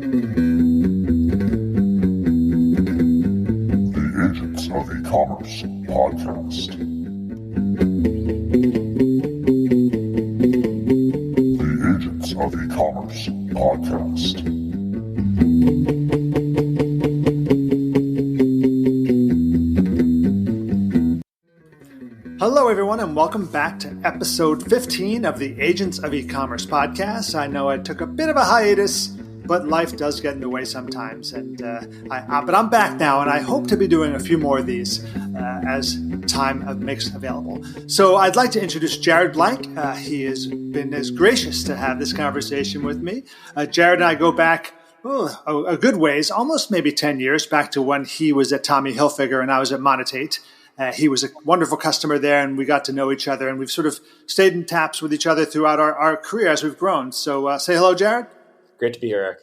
The Agents of E-commerce podcast. The Agents of E-commerce podcast. Hello, everyone, and welcome back to episode 15 of the Agents of E-commerce podcast. I know I took a bit of a hiatus, but life does get in the way sometimes. But I'm back now, and I hope to be doing a few more of these as time makes available. So I'd like to introduce Jared Blank. He has been as gracious to have this conversation with me. Jared and I go back a good ways, almost maybe 10 years, back to when he was at Tommy Hilfiger and I was at Monotate. He was a wonderful customer there, and we got to know each other, and we've sort of stayed in taps with each other throughout our career as we've grown. So say hello, Jared. Great to be here, Eric.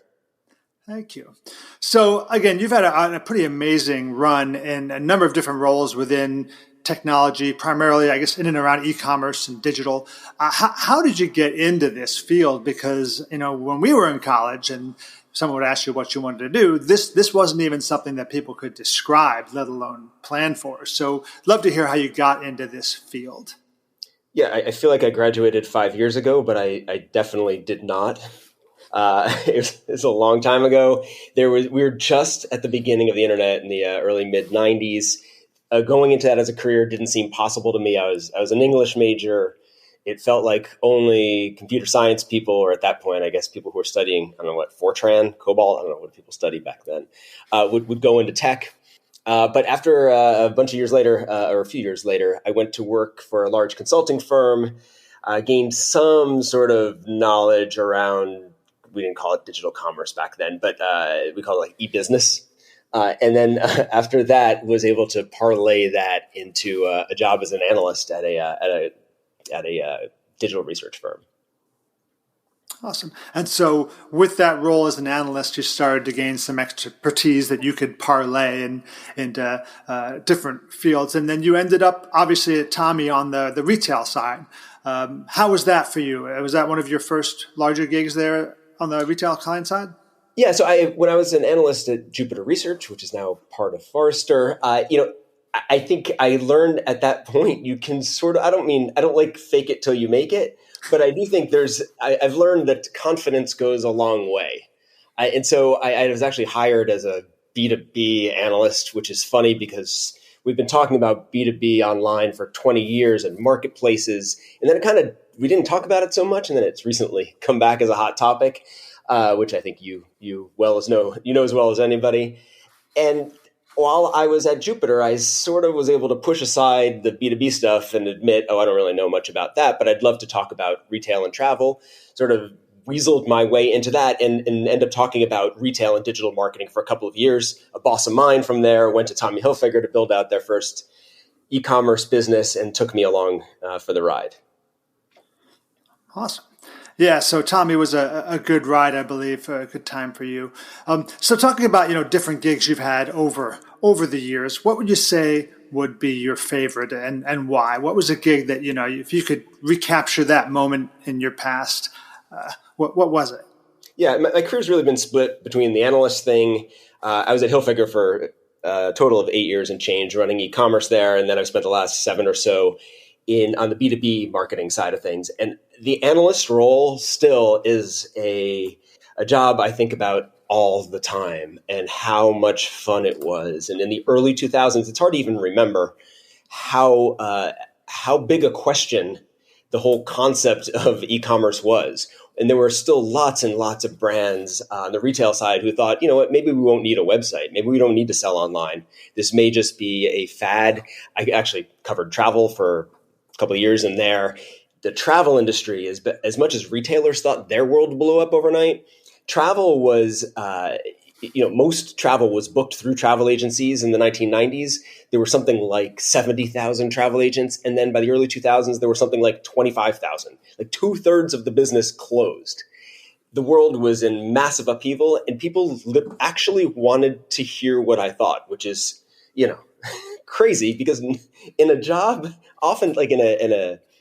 Thank you. So again, you've had a pretty amazing run in a number of different roles within technology, primarily, I guess, in and around e-commerce and digital. How did you get into this field? Because, you know, when we were in college and someone would ask you what you wanted to do, this wasn't even something that people could describe, let alone plan for. So love to hear how you got into this field. Yeah, I feel like I graduated 5 years ago, but I definitely did not. It was a long time ago. We were just at the beginning of the internet in the early mid-90s. Going into that as a career didn't seem possible to me. I was an English major. It felt like only computer science people, or at that point, I guess people who were studying, I don't know what, Fortran, COBOL, I don't know what people studied back then, would go into tech. But after a bunch of years later, or a few years later, I went to work for a large consulting firm, gained some sort of knowledge around, we didn't call it digital commerce back then, but we called it like e-business. And then after that, was able to parlay that into a job as an analyst at a digital research firm. Awesome. And so with that role as an analyst, you started to gain some expertise that you could parlay into different fields. And then you ended up, obviously, at Tommy on the retail side. How was that for you? Was that one of your first larger gigs there on the retail client side? Yeah. So when I was an analyst at Jupiter Research, which is now part of Forrester, I think I learned at that point you can sort of, I don't like fake it till you make it, but I do think I've learned that confidence goes a long way. And so I was actually hired as a B2B analyst, which is funny because we've been talking about B2B online for 20 years and marketplaces. And then we didn't talk about it so much. And then it's recently come back as a hot topic, which I think you know as well as anybody. And while I was at Jupiter, I sort of was able to push aside the B2B stuff and admit, I don't really know much about that, but I'd love to talk about retail and travel, sort of weaseled my way into that and end up talking about retail and digital marketing for a couple of years. A boss of mine from there went to Tommy Hilfiger to build out their first e-commerce business and took me along for the ride. Awesome. Yeah, so Tommy was a good ride, I believe, a good time for you. So talking about, different gigs you've had over the years, what would you say would be your favorite and why? What was a gig that, if you could recapture that moment in your past, what was it? Yeah, my career's really been split between the analyst thing. I was at Hilfiger for a total of 8 years and change running e-commerce there. And then I've spent the last 7 or so on the B2B marketing side of things. And the analyst role still is a job I think about all the time and how much fun it was. And in the early 2000s, it's hard to even remember how big a question the whole concept of e-commerce was. And there were still lots and lots of brands on the retail side who thought, you know what, maybe we won't need a website. Maybe we don't need to sell online. This may just be a fad. I actually covered travel for a couple of years in there. The travel industry, as much as retailers thought their world blew up overnight, travel was, most travel was booked through travel agencies in the 1990s. There were something like 70,000 travel agents. And then by the early 2000s, there were something like 25,000. Like 2/3 of the business closed. The world was in massive upheaval, and people actually wanted to hear what I thought, which is, crazy, because in a job, often like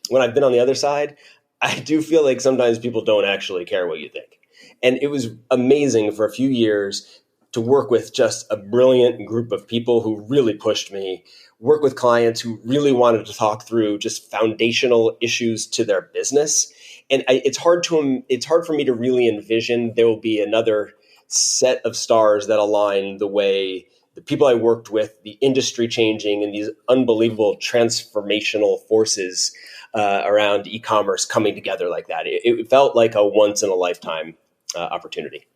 when I've been on the other side, I do feel like sometimes people don't actually care what you think. And it was amazing for a few years to work with just a brilliant group of people who really pushed me, work with clients who really wanted to talk through just foundational issues to their business. And it's hard for me to really envision there will be another set of stars that align the way the people I worked with, the industry changing, and these unbelievable transformational forces around e-commerce coming together like that. It felt like a once in a lifetime opportunity.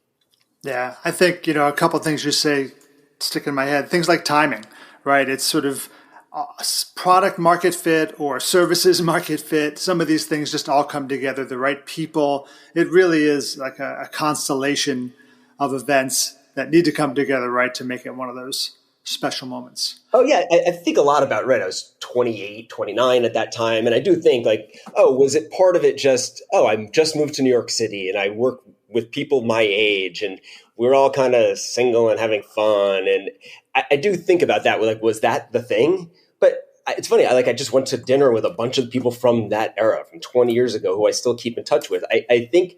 Yeah, I think, a couple of things you say stick in my head. Things like timing, right? It's sort of product market fit or services market fit. Some of these things just all come together, the right people. It really is like a constellation of events that need to come together, right, to make it one of those special moments. Oh, yeah. I think a lot about, right, I was 28, 29 at that time. And I do think was it part of it just, I just moved to New York City and I work with people my age and we're all kind of single and having fun. And I do think about that. Was that the thing? But it's funny. I just went to dinner with a bunch of people from that era, from 20 years ago, who I still keep in touch with. I think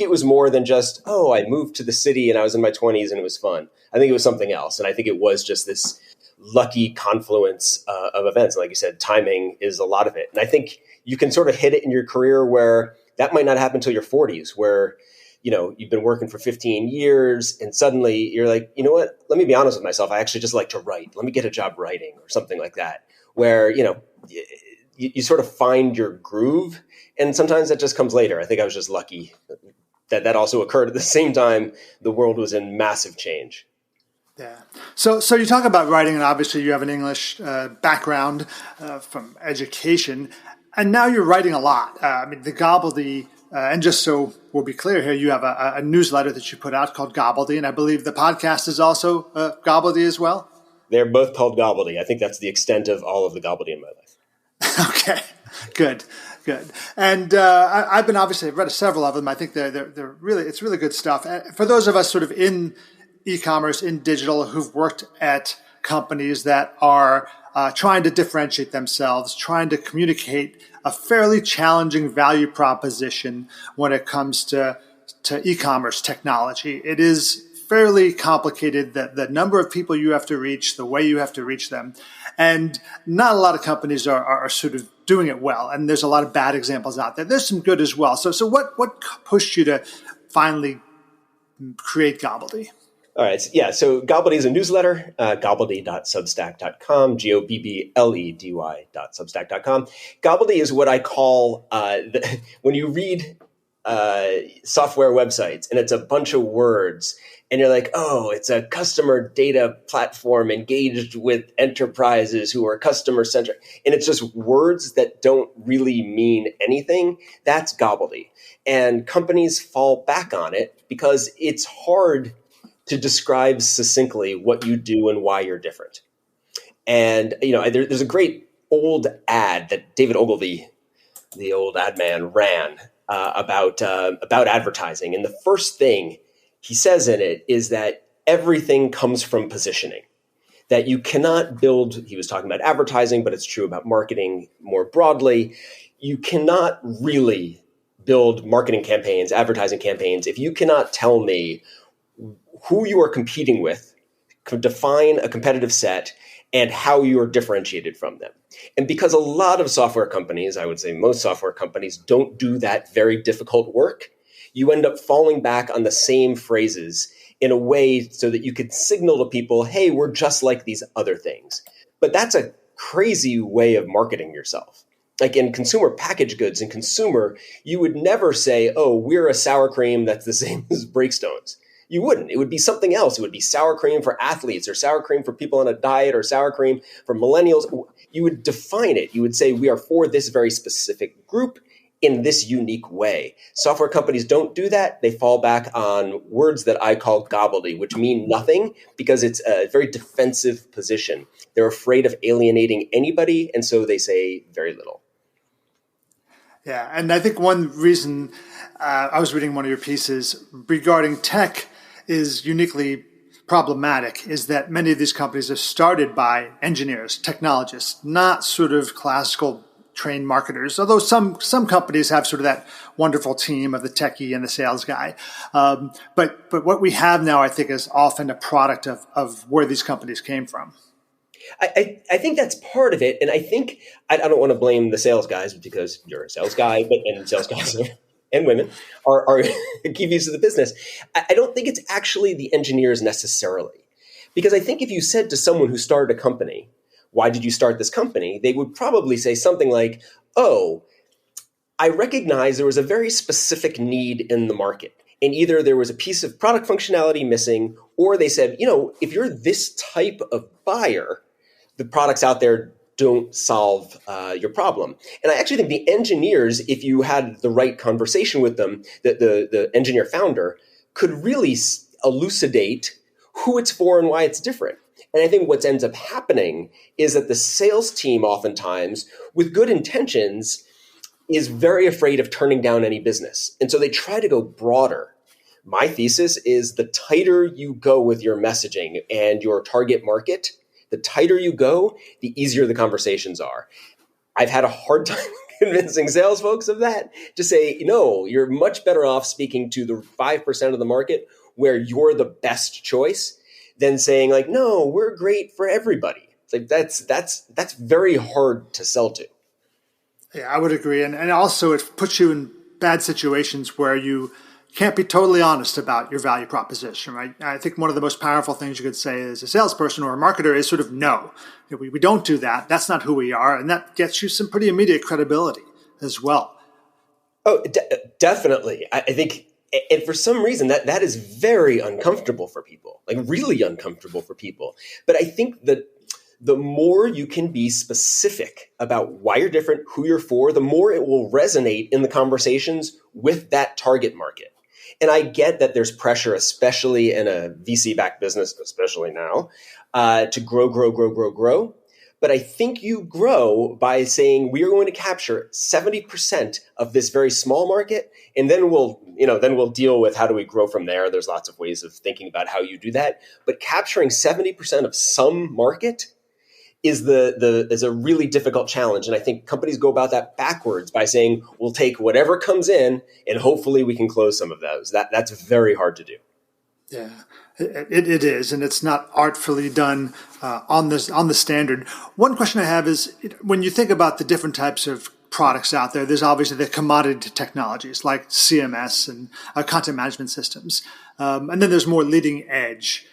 it was more than just, I moved to the city and I was in my 20s and it was fun. I think it was something else. And I think it was just this lucky confluence of events. Like you said, timing is a lot of it. And I think you can sort of hit it in your career where that might not happen until your 40s, where you've been working for 15 years and suddenly you're like, you know what, let me be honest with myself. I actually just like to write. Let me get a job writing or something like that, where, you sort of find your groove. And sometimes that just comes later. I think I was just lucky that also occurred at the same time the world was in massive change. Yeah. So you talk about writing, and obviously you have an English background from education, and now you're writing a lot. The Gobbledy, and just so we'll be clear here, you have a newsletter that you put out called Gobbledy, and I believe the podcast is also Gobbledy as well? They're both called Gobbledy. I think that's the extent of all of the Gobbledy in my life. Okay, good. And I've read several of them. I think they're really good stuff. For those of us sort of in e-commerce, in digital, who've worked at companies that are trying to differentiate themselves, trying to communicate a fairly challenging value proposition when it comes to e-commerce technology. It is fairly complicated, the number of people you have to reach, the way you have to reach them. And not a lot of companies are sort of doing it well. And there's a lot of bad examples out there. There's some good as well. So what pushed you to finally create Gobbledy? All right. Yeah. So Gobbledy is a newsletter, gobbledy.substack.com, gobbledy.substack.com. Gobbledy is what I call, when you read software websites and it's a bunch of words and you're like, it's a customer data platform engaged with enterprises who are customer centric. And it's just words that don't really mean anything. That's Gobbledy. And companies fall back on it because it's hard to describe succinctly what you do and why you're different. And, there's a great old ad that David Ogilvy, the old ad man, ran about advertising. And the first thing he says in it is that everything comes from positioning, that you cannot build, he was talking about advertising, but it's true about marketing more broadly. You cannot really build marketing campaigns, advertising campaigns, if you cannot tell me who you are competing with, define a competitive set, and how you are differentiated from them. And because a lot of software companies, I would say most software companies, don't do that very difficult work, you end up falling back on the same phrases in a way so that you could signal to people, hey, we're just like these other things. But that's a crazy way of marketing yourself. Like in consumer packaged goods and consumer, you would never say, we're a sour cream that's the same as Breakstones. You wouldn't. It would be something else. It would be sour cream for athletes or sour cream for people on a diet or sour cream for millennials. You would define it. You would say we are for this very specific group in this unique way. Software companies don't do that. They fall back on words that I call Gobbledy, which mean nothing because it's a very defensive position. They're afraid of alienating anybody, and so they say very little. Yeah, and I think one reason I was reading one of your pieces regarding tech is uniquely problematic is that many of these companies are started by engineers, technologists, not sort of classical trained marketers, although some companies have sort of that wonderful team of the techie and the sales guy. But what we have now, I think, is often a product of where these companies came from. I think that's part of it. And I think I don't want to blame the sales guys because you're a sales guy, and sales guys and women are key views of the business. I don't think it's actually the engineers necessarily. Because I think if you said to someone who started a company, why did you start this company? They would probably say something like, oh, I recognize there was a very specific need in the market. And either there was a piece of product functionality missing, or they said, if you're this type of buyer, the products out there don't solve your problem. And I actually think the engineers, if you had the right conversation with them, the engineer founder could really elucidate who it's for and why it's different. And I think what ends up happening is that the sales team oftentimes, with good intentions, is very afraid of turning down any business. And so they try to go broader. My thesis is the tighter you go with your messaging and your target market, the tighter you go, the easier the conversations are. I've had a hard time convincing sales folks of that, to say, no, you're much better off speaking to the 5% of the market where you're the best choice than saying like, no, we're great for everybody. It's like that's very hard to sell to. Yeah, I would agree. And also it puts you in bad situations where you can't be totally honest about your value proposition, right? I think one of the most powerful things you could say as a salesperson or a marketer is sort of no. We don't do that. That's not who we are. And that gets you some pretty immediate credibility as well. Oh, definitely. I think, and for some reason, that is very uncomfortable for people, like really uncomfortable for people. But I think that the more you can be specific about why you're different, who you're for, the more it will resonate in the conversations with that target market. And I get that there's pressure, especially in a VC-backed business, especially now, to grow. But I think you grow by saying we are going to capture 70% of this very small market, and then we'll deal with how do we grow from there. There's lots of ways of thinking about how you do that. But capturing 70% of some market is a really difficult challenge. And I think companies go about that backwards by saying, we'll take whatever comes in and hopefully we can close some of those. That's very hard to do. Yeah, it is. And it's not artfully done on the standard. One question I have is, when you think about the different types of products out there, there's obviously the commodity technologies like CMS and content management systems. And then there's more leading edge.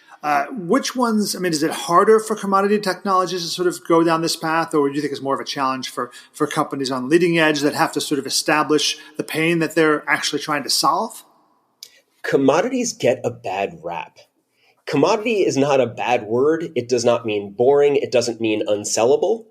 Which ones, is it harder for commodity technologies to sort of go down this path, or do you think it's more of a challenge for companies on leading edge that have to sort of establish the pain that they're actually trying to solve? Commodities get a bad rap. Commodity is not a bad word. It does not mean boring. It doesn't mean unsellable.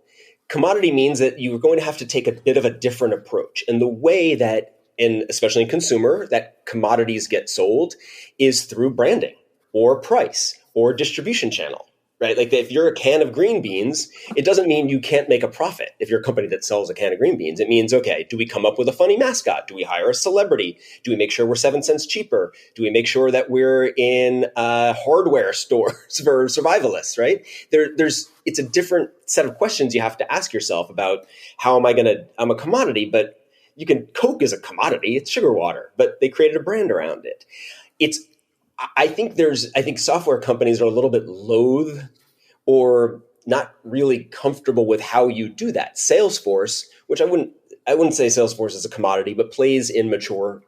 Commodity means that you're going to have to take a bit of a different approach. And the way that, especially in consumer, that commodities get sold is through branding or price or distribution channel, right? Like if you're a can of green beans, it doesn't mean you can't make a profit if you're a company that sells a can of green beans. It means, okay, do we come up with a funny mascot? Do we hire a celebrity? Do we make sure we're 7 cents cheaper? Do we make sure that we're in hardware stores for survivalists, right? It's a different set of questions you have to ask yourself about I'm a commodity, but Coke is a commodity, it's sugar water, but they created a brand around it. I think software companies are a little bit loath or not really comfortable with how you do that. Salesforce, which I wouldn't say Salesforce is a commodity, but plays in mature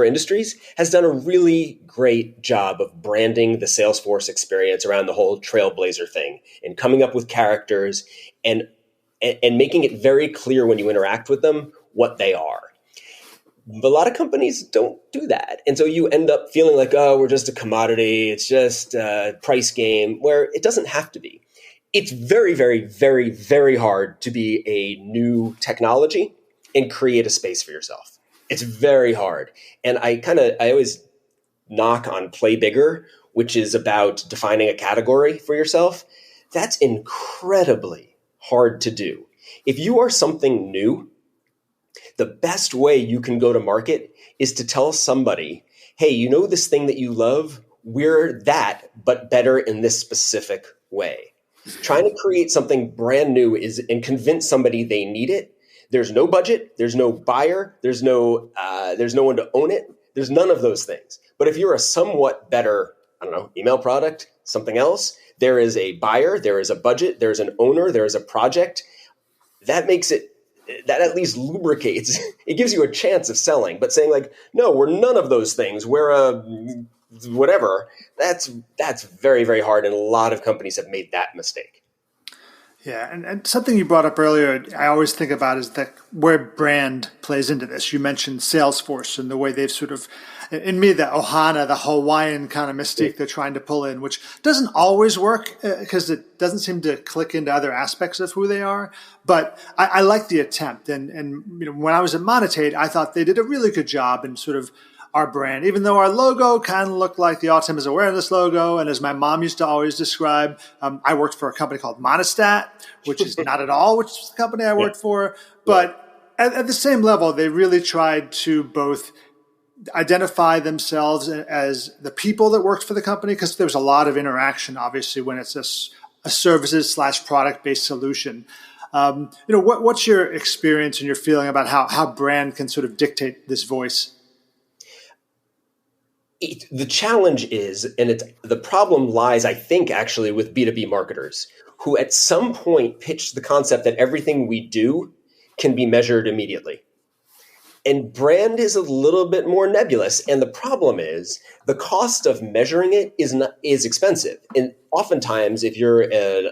industries, has done a really great job of branding the Salesforce experience around the whole Trailblazer thing and coming up with characters and making it very clear when you interact with them what they are. A lot of companies don't do that. And so you end up feeling like, oh, we're just a commodity. It's just a price game, where it doesn't have to be. It's very, very, very, very hard to be a new technology and create a space for yourself. It's very hard. And I always knock on play bigger, which is about defining a category for yourself. That's incredibly hard to do. If you are something new, the best way you can go to market is to tell somebody, hey, this thing that you love? We're that, but better in this specific way. Trying to create something brand new and convince somebody they need it. There's no budget. There's no buyer. There's no one to own it. There's none of those things. But if you're a somewhat better, I don't know, email product, something else, there is a buyer, there is a budget, there's an owner, there is a project. That at least lubricates. It gives you a chance of selling. But saying like, no, we're none of those things. We're a whatever. That's very, very hard. And a lot of companies have made that mistake. Yeah, and something you brought up earlier, I always think about is that where brand plays into this. You mentioned Salesforce and the way they've sort of, in me, the Ohana, the Hawaiian kind of mystique they're trying to pull in, which doesn't always work because it doesn't seem to click into other aspects of who they are. But I like the attempt. And when I was at Monetate, I thought they did a really good job in sort of our brand, even though our logo kind of looked like the Autism is Awareness logo. And as my mom used to always describe, I worked for a company called Monistat, which is not at all which is the company I worked for. But at the same level, they really tried to both identify themselves as the people that worked for the company, because there was a lot of interaction, obviously, when it's a services/product-based solution. What's your experience and your feeling about how brand can sort of dictate this voice? The challenge is, and the problem lies, I think, actually with B2B marketers who at some point pitched the concept that everything we do can be measured immediately. And brand is a little bit more nebulous. And the problem is the cost of measuring it is expensive. And oftentimes, if you're a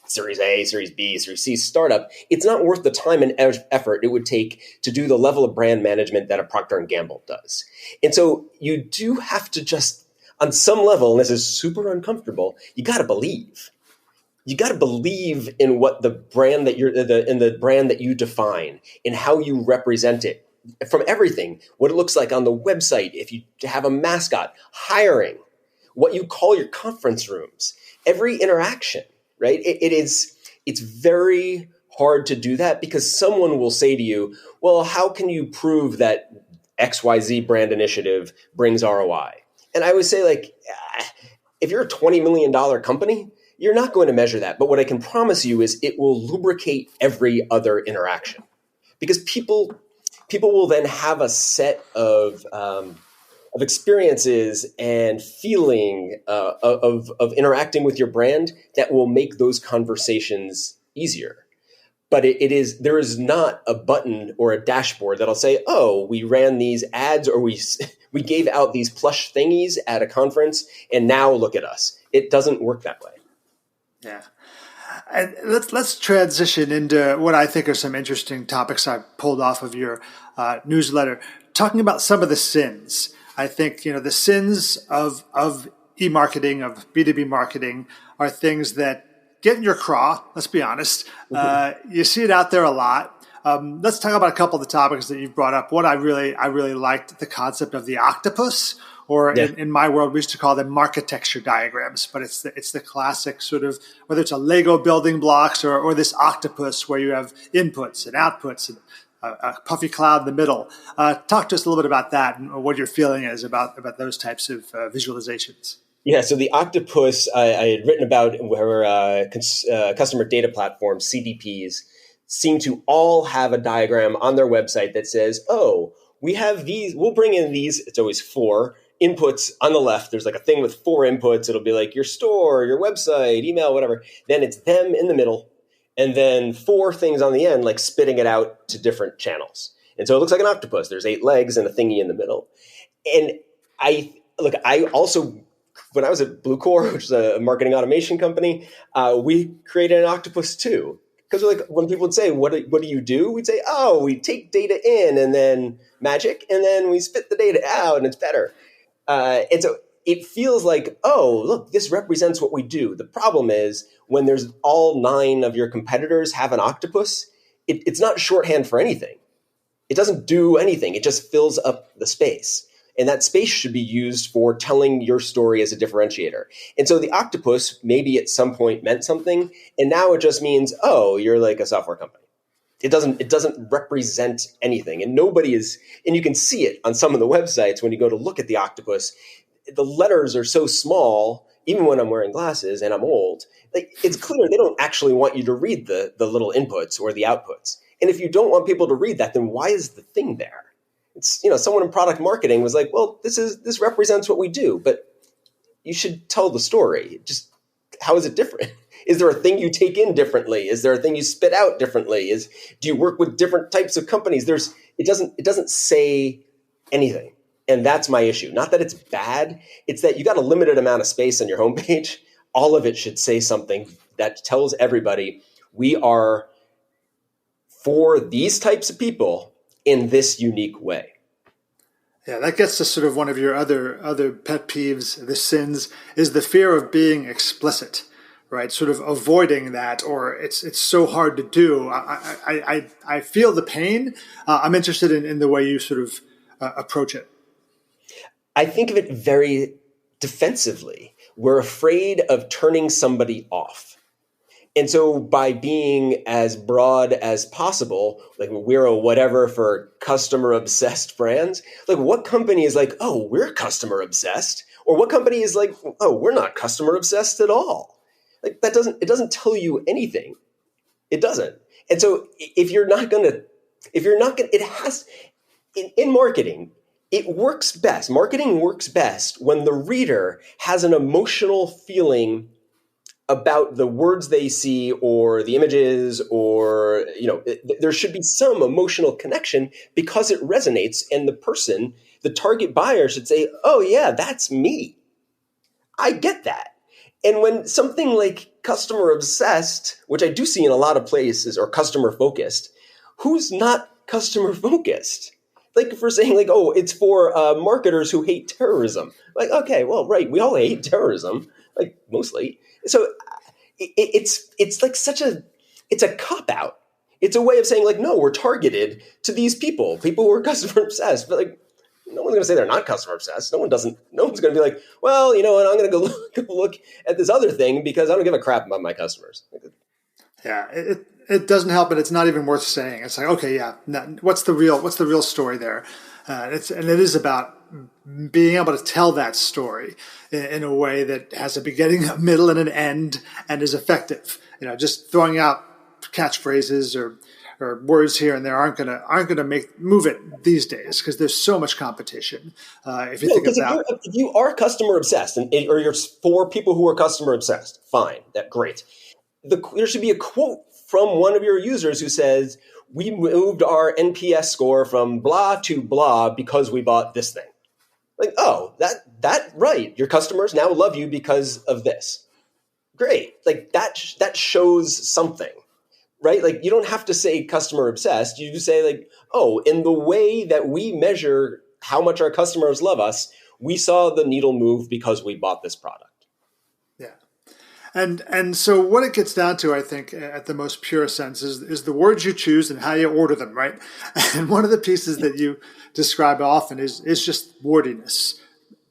Series A, Series B, Series C startup, it's not worth the time and effort it would take to do the level of brand management that a Procter & Gamble does. And so you do have to just, on some level, and this is super uncomfortable, you got to believe. You got to believe in what the brand that in the brand that you define, in how you represent it, from everything, what it looks like on the website, if you have a mascot, hiring, what you call your conference rooms, every interaction. Right? It's very hard to do that because someone will say to you, well, how can you prove that XYZ brand initiative brings ROI? And I would say, like, if you're a $20 million company, you're not going to measure that. But what I can promise you is it will lubricate every other interaction, because people will then have a set of experiences and feeling of interacting with your brand that will make those conversations easier. But there is not a button or a dashboard that'll say, oh, we ran these ads or we gave out these plush thingies at a conference and now look at us. It doesn't work that way. Yeah. And let's transition into what I think are some interesting topics I pulled off of your newsletter, talking about some of the sins. I think, the sins of e-marketing, of B2B marketing, are things that get in your craw, let's be honest. You see it out there a lot. Let's talk about a couple of the topics that you've brought up. What I really liked the concept of the octopus, or in my world, we used to call them architecture diagrams, but it's the classic sort of, whether it's a Lego building blocks or this octopus where you have inputs and outputs and a puffy cloud in the middle. Talk to us a little bit about that and what your feeling is about those types of visualizations. Yeah, so the octopus I had written about, where customer data platforms, CDPs, seem to all have a diagram on their website that says, oh, we have these, we'll bring in these, it's always 4 inputs on the left. There's like a thing with 4 inputs. It'll be like your store, your website, email, whatever. Then it's them in the middle. And then 4 things on the end, like spitting it out to different channels. And so it looks like an octopus. There's 8 legs and a thingy in the middle. And I also, when I was at Bluecore, which is a marketing automation company, we created an octopus too. Because like when people would say, what do you do? We'd say, oh, we take data in and then magic, and then we spit the data out and it's better. And so it feels like, oh, look, this represents what we do. The problem is when there's all 9 of your competitors have an octopus, it's not shorthand for anything. It doesn't do anything. It just fills up the space. And that space should be used for telling your story as a differentiator. And so the octopus maybe at some point meant something, and now it just means, oh, you're like a software company. It doesn't represent anything. And and you can see it on some of the websites when you go to look at the octopus. The letters are so small, even when I'm wearing glasses and I'm old, like it's clear they don't actually want you to read the little inputs or the outputs. And if you don't want people to read that, then why is the thing there? It's, someone in product marketing was like, well, this represents what we do, but you should tell the story. Just how is it different? Is there a thing you take in differently? Is there a thing you spit out differently? Do you work with different types of companies? It doesn't say anything. And that's my issue. Not that it's bad. It's that you got a limited amount of space on your homepage. All of it should say something that tells everybody we are for these types of people in this unique way. Yeah, that gets to sort of one of your other pet peeves, the sins, is the fear of being explicit, right? Sort of avoiding that, or it's so hard to do. I feel the pain. I'm interested in the way you sort of approach it. I think of it very defensively. We're afraid of turning somebody off. And so by being as broad as possible, like we're a whatever for customer obsessed brands, like what company is like, oh, we're customer obsessed? Or what company is like, oh, we're not customer obsessed at all? Like it doesn't tell you anything. It doesn't. And so it has, in marketing, it works best. Marketing works best when the reader has an emotional feeling about the words they see or the images, or there should be some emotional connection because it resonates, and the target buyer should say, oh yeah, that's me. I get that. And when something like customer obsessed, which I do see in a lot of places, or customer focused, who's not customer focused? Like if we're saying like, oh, it's for marketers who hate terrorism. Like, okay, well, right, we all hate terrorism, like mostly. So it's like it's a cop out. It's a way of saying like, no, we're targeted to these people who are customer obsessed. But like, no one's going to say they're not customer obsessed. No one's going to be like, well, you know what, I'm going to go look at this other thing because I don't give a crap about my customers. Yeah, it doesn't help, but it's not even worth saying. It's like, okay, yeah, what's the real story there? It is about being able to tell that story in a way that has a beginning, a middle, and an end, and is effective. Just throwing out catchphrases or words here and there aren't gonna move it these days because there's so much competition. If you are customer obsessed, or you're for people who are customer obsessed, fine, great. There should be a quote from one of your users who says, we moved our NPS score from blah to blah because we bought this thing. Like, oh, that right. Your customers now love you because of this. Great. Like that shows something, right? Like you don't have to say customer obsessed. You just say like, oh, in the way that we measure how much our customers love us, we saw the needle move because we bought this product. And so what it gets down to, I think, at the most pure sense is the words you choose and how you order them, right? And one of the pieces that you describe often is just wordiness,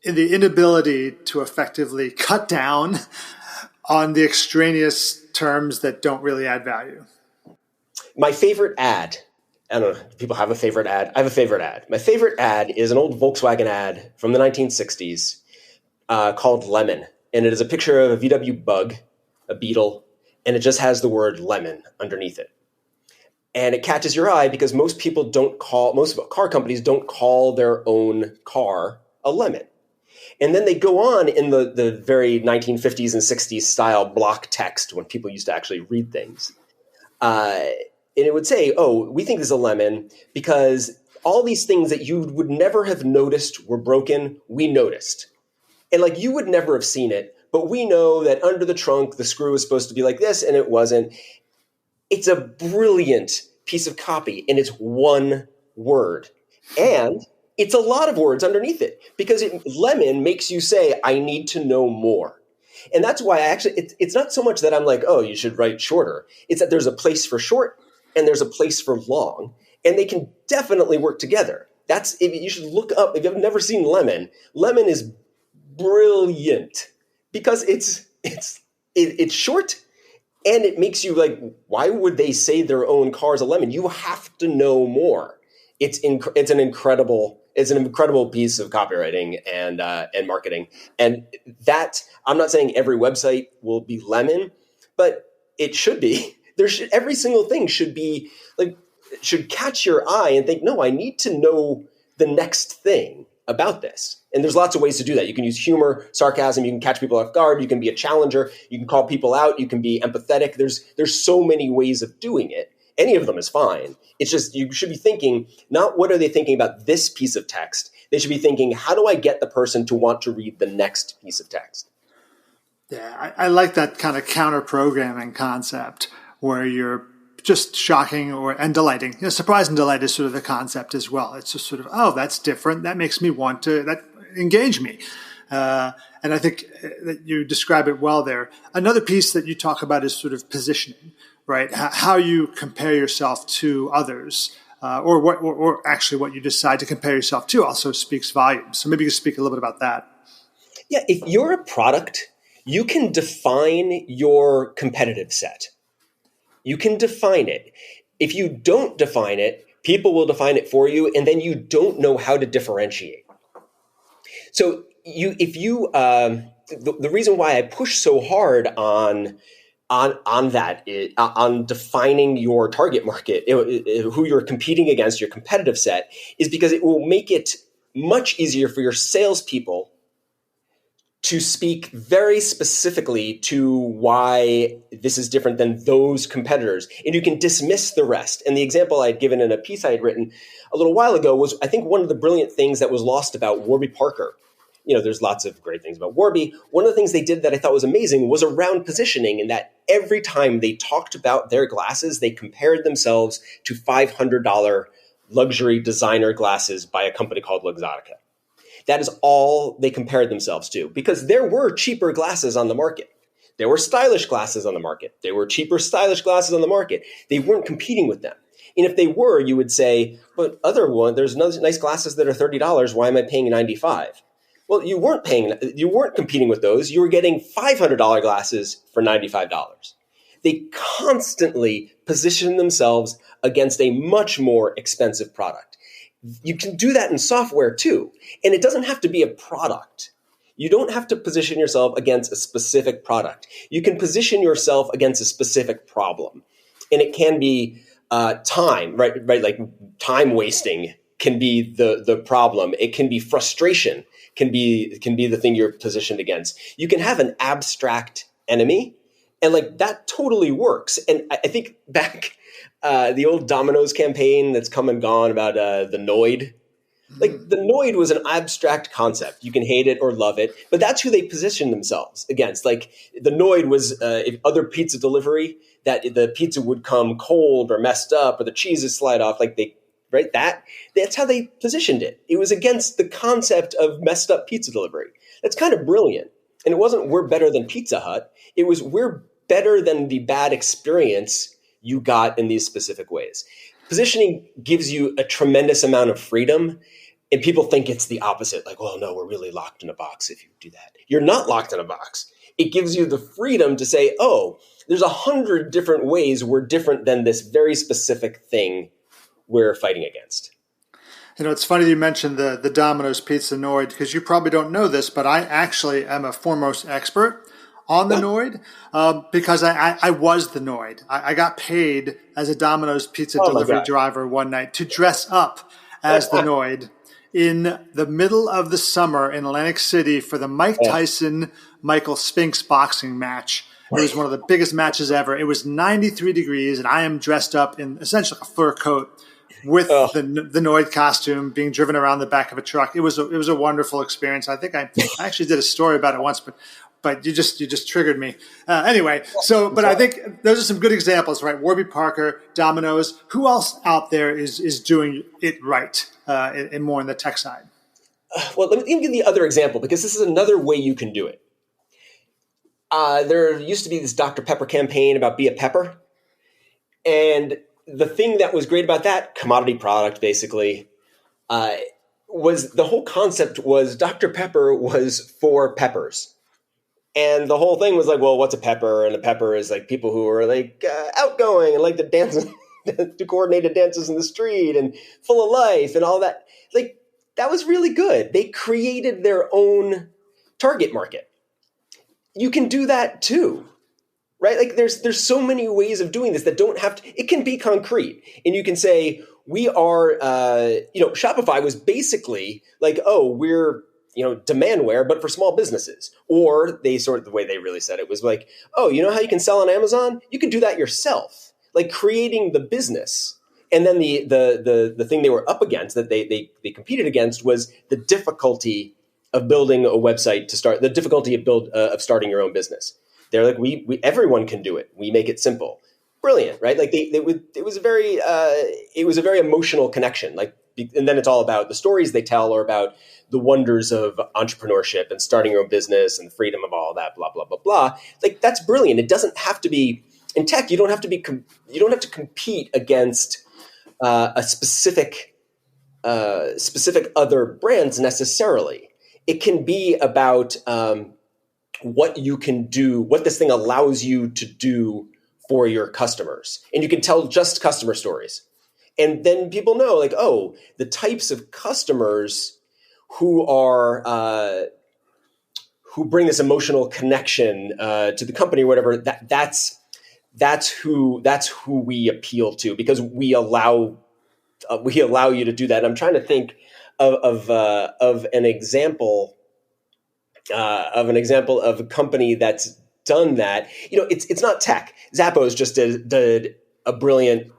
in the inability to effectively cut down on the extraneous terms that don't really add value. My favorite ad, I don't know, do people have a favorite ad? I have a favorite ad. My favorite ad is an old Volkswagen ad from the 1960s called Lemon. And it is a picture of a VW Bug, a Beetle, and it just has the word lemon underneath it. And it catches your eye because most car companies don't call their own car a lemon. And then they go on in the very 1950s and 60s style block text when people used to actually read things. And it would say, oh, we think this is a lemon because all these things that you would never have noticed were broken, we noticed. And like you would never have seen it, but we know that under the trunk, the screw was supposed to be like this, and it wasn't. It's a brilliant piece of copy, and it's one word. And it's a lot of words underneath it because lemon makes you say, I need to know more. And that's why it's not so much that I'm like, oh, you should write shorter. It's that there's a place for short and there's a place for long, and they can definitely work together. You should look up, if you've never seen Lemon is brilliant because it's short and it makes you like, why would they say their own car's a lemon? You have to know more. It's an incredible It's an incredible piece of copywriting and marketing. And that, I'm not saying every website will be lemon, but it should be. Every single thing should be like, should catch your eye and think, no, I need to know the next thing about this. And there's lots of ways to do that. You can use humor, sarcasm, you can catch people off guard, you can be a challenger, you can call people out, you can be empathetic. There's so many ways of doing it. Any of them is fine. It's just you should be thinking, not what are they thinking about this piece of text? They should be thinking, how do I get the person to want to read the next piece of text? Yeah, I like that kind of counter-programming concept where you're just shocking and delighting. Surprise and delight is sort of the concept as well. It's just sort of, oh, that's different. That makes me want to engage me. And I think that you describe it well there. Another piece that you talk about is sort of positioning, right? How you compare yourself to others, or actually what you decide to compare yourself to also speaks volumes. So maybe you can speak a little bit about that. Yeah, if you're a product, you can define your competitive set. You can define it. If you don't define it, people will define it for you, and then you don't know how to differentiate. So the reason why I push so hard on defining your target market, who you're competing against, your competitive set, is because it will make it much easier for your salespeople to speak very specifically to why this is different than those competitors. And you can dismiss the rest. And the example I had given in a piece I had written a little while ago was, I think, one of the brilliant things that was lost about Warby Parker. There's lots of great things about Warby. One of the things they did that I thought was amazing was around positioning, in that every time they talked about their glasses, they compared themselves to $500 luxury designer glasses by a company called Luxottica. That is all they compared themselves to, because there were cheaper glasses on the market. There were stylish glasses on the market. There were cheaper stylish glasses on the market. They weren't competing with them. And if they were, you would say, but there's nice glasses that are $30. Why am I paying $95? Well, you weren't competing with those. You were getting $500 glasses for $95. They constantly position themselves against a much more expensive product. You can do that in software too. And it doesn't have to be a product. You don't have to position yourself against a specific product. You can position yourself against a specific problem. And it can be time, right? Like time wasting can be the problem. It can be frustration, can be the thing you're positioned against. You can have an abstract enemy, and like that totally works. And I think back the old Domino's campaign that's come and gone about the Noid. Like the Noid was an abstract concept. You can hate it or love it, but that's who they positioned themselves against. Like the Noid was if other pizza delivery, that the pizza would come cold or messed up or the cheeses slide off. That's how they positioned it. It was against the concept of messed up pizza delivery. That's kind of brilliant. And it wasn't we're better than Pizza Hut. It was we're better than the bad experience you got in these specific ways. Positioning gives you a tremendous amount of freedom, and people think it's the opposite. Like, well, no, we're really locked in a box if you do that. You're not locked in a box. It gives you the freedom to say, oh, there's 100 different ways we're different than this very specific thing we're fighting against. It's funny you mentioned the Domino's Pizza Noid, because you probably don't know this, but I actually am a foremost expert on the Noid because I was the Noid. I got paid as a Domino's pizza delivery driver one night to dress up as the Noid in the middle of the summer in Atlantic City for the Mike Tyson, Michael Spinks boxing match. It was one of the biggest matches ever. It was 93 degrees, and I am dressed up in essentially a fur coat with the Noid costume, being driven around the back of a truck. It was a wonderful experience. I think I actually did a story about it once, but you just triggered me. Anyway, but I think those are some good examples, right? Warby Parker, Domino's. Who else out there is doing it right and more on the tech side? Well, let me give the other example, because this is another way you can do it. There used to be this Dr. Pepper campaign about Be a Pepper. And the thing that was great about that commodity product, basically, was the whole concept was Dr. Pepper was for peppers. And the whole thing was like, well, what's a pepper? And a pepper is like people who are like outgoing and like to dance, do coordinated dances in the street and full of life and all that. Like that was really good. They created their own target market. You can do that too, right? Like there's so many ways of doing this that don't have to, it can be concrete. And you can say, we are, Shopify was basically like, oh, we're, demandware, but for small businesses. Or they sort of, the way they really said it was like, oh, you know how you can sell on Amazon? You can do that yourself, like creating the business. And then the thing they were up against that they competed against was the difficulty of building a website to start, the difficulty of starting your own business. They're like, we everyone can do it. We make it simple. Brilliant, right? Like it was a very emotional connection. Like, and then it's all about the stories they tell are about the wonders of entrepreneurship and starting your own business and the freedom of all that, blah, blah, blah, blah. Like, that's brilliant. It doesn't have to be in tech. You don't have to compete against a specific other brands necessarily. It can be about what you can do, what this thing allows you to do for your customers. And you can tell just customer stories. And then people know, like, oh, the types of customers who are who bring this emotional connection to the company or whatever, that's who we appeal to, because we allow you to do that. And I'm trying to think of an example of a company that's done that. It's not tech. Zappos just did a brilliant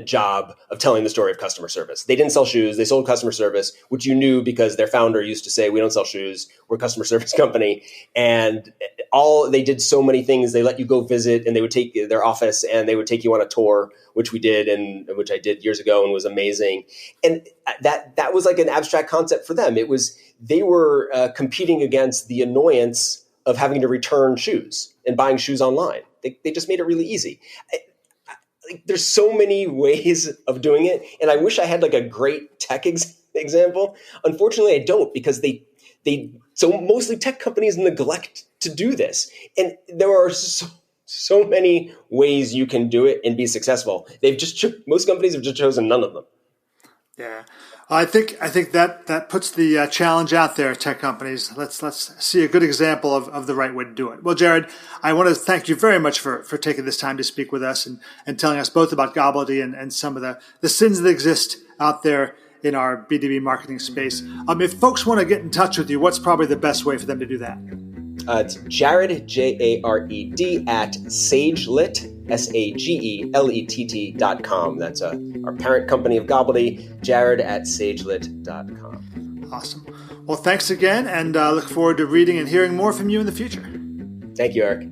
job of telling the story of customer service. They didn't sell shoes. They sold customer service, which you knew because their founder used to say, we don't sell shoes. We're a customer service company. And they did so many things. They let you go visit, and they would take their office and they would take you on a tour, which we did, and which I did years ago and was amazing. And that was like an abstract concept for them. They were competing against the annoyance of having to return shoes and buying shoes online. They just made it really easy. There's so many ways of doing it, and I wish I had like a great tech example. Unfortunately, I don't, because so mostly tech companies neglect to do this, and there are so many ways you can do it and be successful. Most companies have just chosen none of them. Yeah, I think that puts the challenge out there, tech companies. Let's see a good example of the right way to do it. Well, Jared, I want to thank you very much for taking this time to speak with us and telling us both about Gobbledy and some of the sins that exist out there in our B2B marketing space. If folks want to get in touch with you, what's probably the best way for them to do that? It's Jared, Jared, at sagelit, SAGELETT.com. That's our parent company of Gobbledy, Jared at sagelit.com. Awesome. Well, thanks again, and look forward to reading and hearing more from you in the future. Thank you, Eric.